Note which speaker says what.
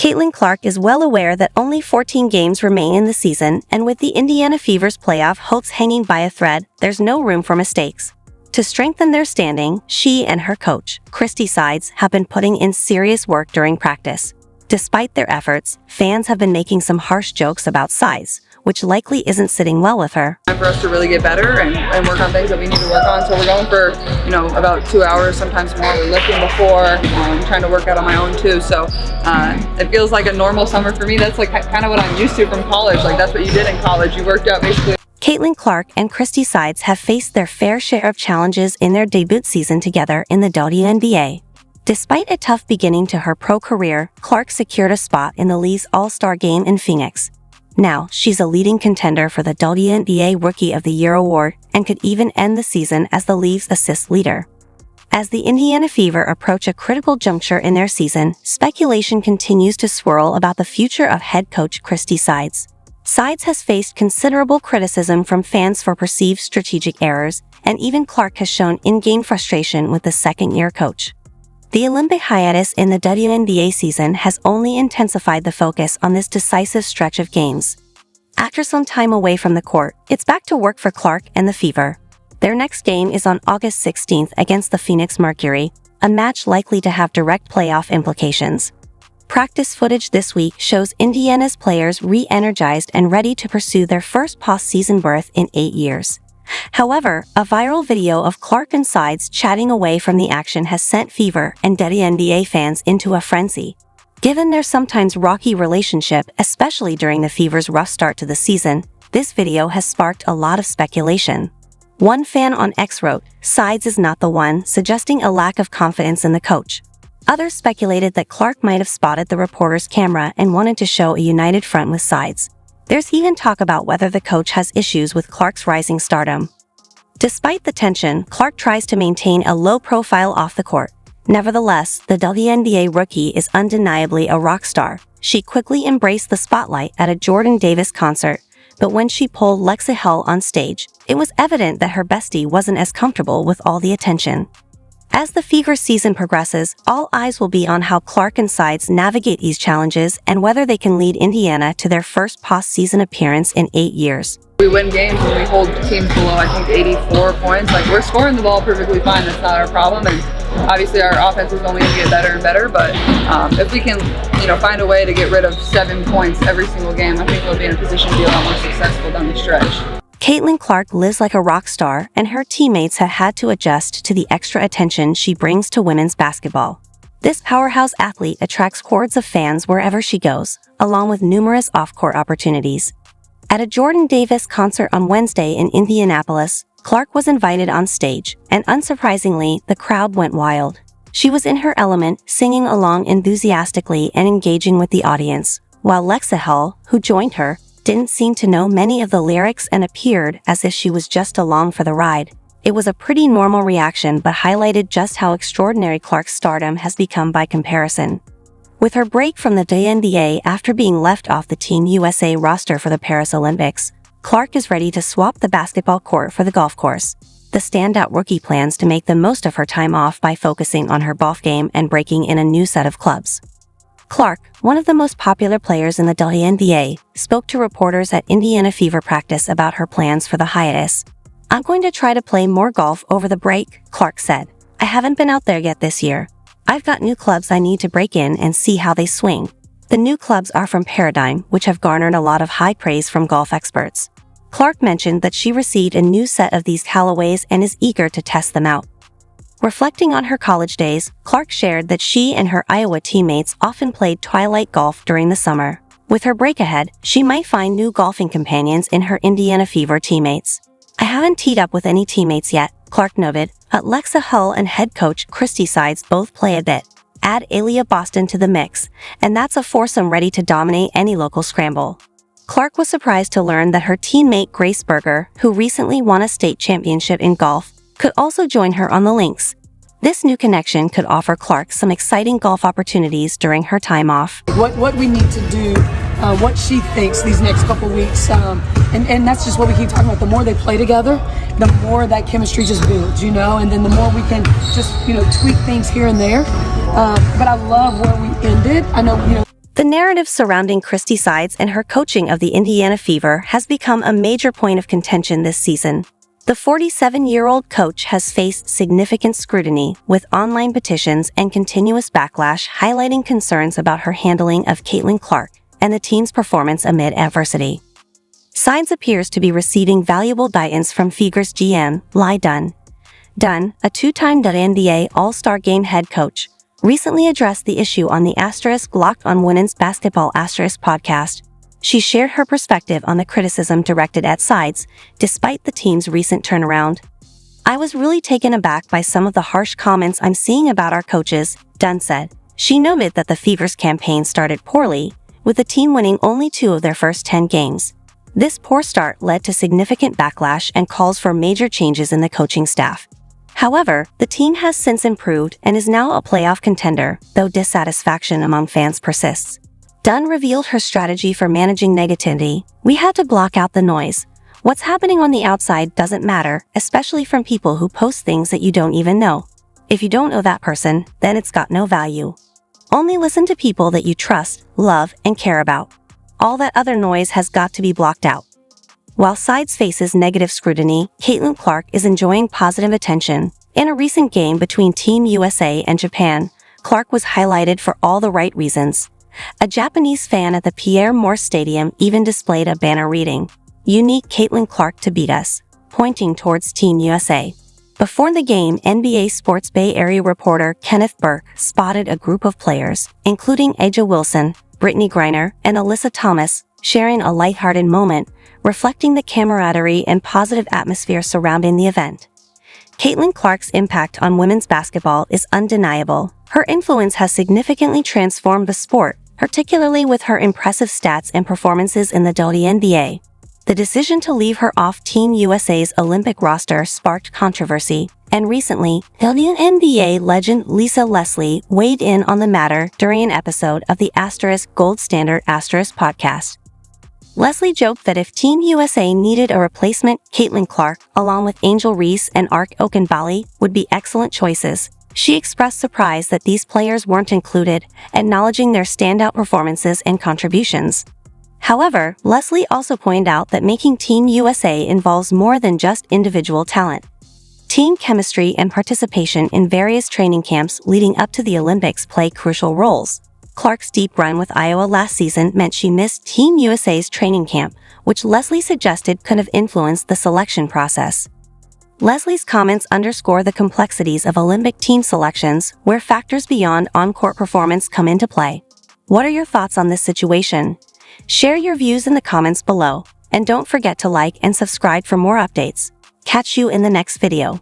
Speaker 1: Caitlin Clark is well aware that only 14 games remain in the season, and with the Indiana Fever's playoff hopes hanging by a thread, there's no room for mistakes. To strengthen their standing, she and her coach, Christy Sides, have been putting in serious work during practice. Despite their efforts, fans have been making some harsh jokes about Sides, which likely isn't sitting well with her.
Speaker 2: Time for us to really get better and work on things that we need to work on. So we're going for, about 2 hours, sometimes more. We're lifting before, trying to work out on my own too. So it feels like a normal summer for me. That's like kind of what I'm used to from college. Like that's what you did in college. You worked out basically.
Speaker 1: Caitlin Clark and Christy Sides have faced their fair share of challenges in their debut season together in the WNBA. Despite a tough beginning to her pro career, Clark secured a spot in the league's All-Star game in Phoenix. Now, she's a leading contender for the WNBA Rookie of the Year award and could even end the season as the league's assist leader. As the Indiana Fever approach a critical juncture in their season, speculation continues to swirl about the future of head coach Christy Sides. Sides has faced considerable criticism from fans for perceived strategic errors, and even Clark has shown in-game frustration with the second-year coach. The Olympic hiatus in the WNBA season has only intensified the focus on this decisive stretch of games. After some time away from the court, it's back to work for Clark and the Fever. Their next game is on August 16th against the Phoenix Mercury, a match likely to have direct playoff implications. Practice footage this week shows Indiana's players re-energized and ready to pursue their first postseason berth in 8 years. However, a viral video of Clark and Sides chatting away from the action has sent Fever and WNBA fans into a frenzy. Given their sometimes rocky relationship, especially during the Fever's rough start to the season, this video has sparked a lot of speculation. One fan on X wrote, "Sides is not the one," suggesting a lack of confidence in the coach. Others speculated that Clark might have spotted the reporter's camera and wanted to show a united front with Sides. There's even talk about whether the coach has issues with Clark's rising stardom. Despite the tension, Clark tries to maintain a low profile off the court. Nevertheless, the WNBA rookie is undeniably a rock star. She quickly embraced the spotlight at a Jordan Davis concert, but when she pulled Lexa Hull on stage, it was evident that her bestie wasn't as comfortable with all the attention. As the Fever season progresses, all eyes will be on how Clark and Sides navigate these challenges and whether they can lead Indiana to their first postseason appearance in 8 years.
Speaker 2: We win games when we hold teams below, I think, 84 points. Like, we're scoring the ball perfectly fine. That's not our problem. And obviously our offense is only going to get better and better. But if we can, find a way to get rid of 7 points every single game, I think we'll be in a position to be a lot more successful down the stretch.
Speaker 1: Caitlin Clark lives like a rock star, and her teammates have had to adjust to the extra attention she brings to women's basketball. This powerhouse athlete attracts hordes of fans wherever she goes, along with numerous off-court opportunities. At a Jordan Davis concert on Wednesday in Indianapolis, Clark was invited on stage, and unsurprisingly, the crowd went wild. She was in her element, singing along enthusiastically and engaging with the audience, while Lexa Hull, who joined her, didn't seem to know many of the lyrics and appeared as if she was just along for the ride. It was a pretty normal reaction but highlighted just how extraordinary Clark's stardom has become by comparison. With her break from the WNBA after being left off the Team USA roster for the Paris Olympics, Clark is ready to swap the basketball court for the golf course. The standout rookie plans to make the most of her time off by focusing on her golf game and breaking in a new set of clubs. Clark, one of the most popular players in the WNBA, spoke to reporters at Indiana Fever practice about her plans for the hiatus. "I'm going to try to play more golf over the break," Clark said. "I haven't been out there yet this year. I've got new clubs I need to break in and see how they swing." The new clubs are from Paradigm, which have garnered a lot of high praise from golf experts. Clark mentioned that she received a new set of these Callaways and is eager to test them out. Reflecting on her college days, Clark shared that she and her Iowa teammates often played twilight golf during the summer. With her break ahead, she might find new golfing companions in her Indiana Fever teammates. "I haven't teed up with any teammates yet," Clark noted, but Lexa Hull and head coach Christy Sides both play a bit. Add Aaliyah Boston to the mix, and that's a foursome ready to dominate any local scramble. Clark was surprised to learn that her teammate Grace Berger, who recently won a state championship in golf, could also join her on the links. This new connection could offer Clark some exciting golf opportunities during her time off.
Speaker 3: What we need to do, what she thinks these next couple weeks, and that's just what we keep talking about. The more they play together, the more that chemistry just builds, and then the more we can just, tweak things here and there. But I love where we ended. I know,
Speaker 1: The narrative surrounding Christy Sides and her coaching of the Indiana Fever has become a major point of contention this season. The 47-year-old coach has faced significant scrutiny, with online petitions and continuous backlash highlighting concerns about her handling of Caitlin Clark and the team's performance amid adversity. Sides appears to be receiving valuable guidance from Fever's GM, Ly Dunn. Dunn, a two-time WNBA All-Star Game head coach, recently addressed the issue on the Locked on Women's Basketball podcast. She shared her perspective on the criticism directed at Sides, despite the team's recent turnaround. "I was really taken aback by some of the harsh comments I'm seeing about our coaches," Dunn said. She noted that the Fever's campaign started poorly, with the team winning only 2 of their first 10 games. This poor start led to significant backlash and calls for major changes in the coaching staff. However, the team has since improved and is now a playoff contender, though dissatisfaction among fans persists. Dunn revealed her strategy for managing negativity. "We had to block out the noise. What's happening on the outside doesn't matter, especially from people who post things that you don't even know. If you don't know that person, then it's got no value. Only listen to people that you trust, love, and care about. All that other noise has got to be blocked out." While Sides faces negative scrutiny, Caitlin Clark is enjoying positive attention. In a recent game between Team USA and Japan, Clark was highlighted for all the right reasons. A Japanese fan at the Pierre Morse Stadium even displayed a banner reading, "You need Caitlin Clark to beat us," pointing towards Team USA. Before the game, NBA Sports Bay Area reporter Kenneth Burke spotted a group of players, including Aja Wilson, Brittany Griner, and Alyssa Thomas, sharing a lighthearted moment, reflecting the camaraderie and positive atmosphere surrounding the event. Caitlin Clark's impact on women's basketball is undeniable. Her influence has significantly transformed the sport, particularly with her impressive stats and performances in the WNBA. The decision to leave her off Team USA's Olympic roster sparked controversy, and recently, WNBA legend Lisa Leslie weighed in on the matter during an episode of the Gold Standard podcast. Leslie joked that if Team USA needed a replacement, Caitlin Clark, along with Angel Reese and Ark Okunbali, would be excellent choices. She expressed surprise that these players weren't included, acknowledging their standout performances and contributions. However, Leslie also pointed out that making Team USA involves more than just individual talent. Team chemistry and participation in various training camps leading up to the Olympics play crucial roles. Clark's deep run with Iowa last season meant she missed Team USA's training camp, which Leslie suggested could have influenced the selection process. Leslie's comments underscore the complexities of Olympic team selections, where factors beyond on-court performance come into play. What are your thoughts on this situation? Share your views in the comments below, and don't forget to like and subscribe for more updates. Catch you in the next video.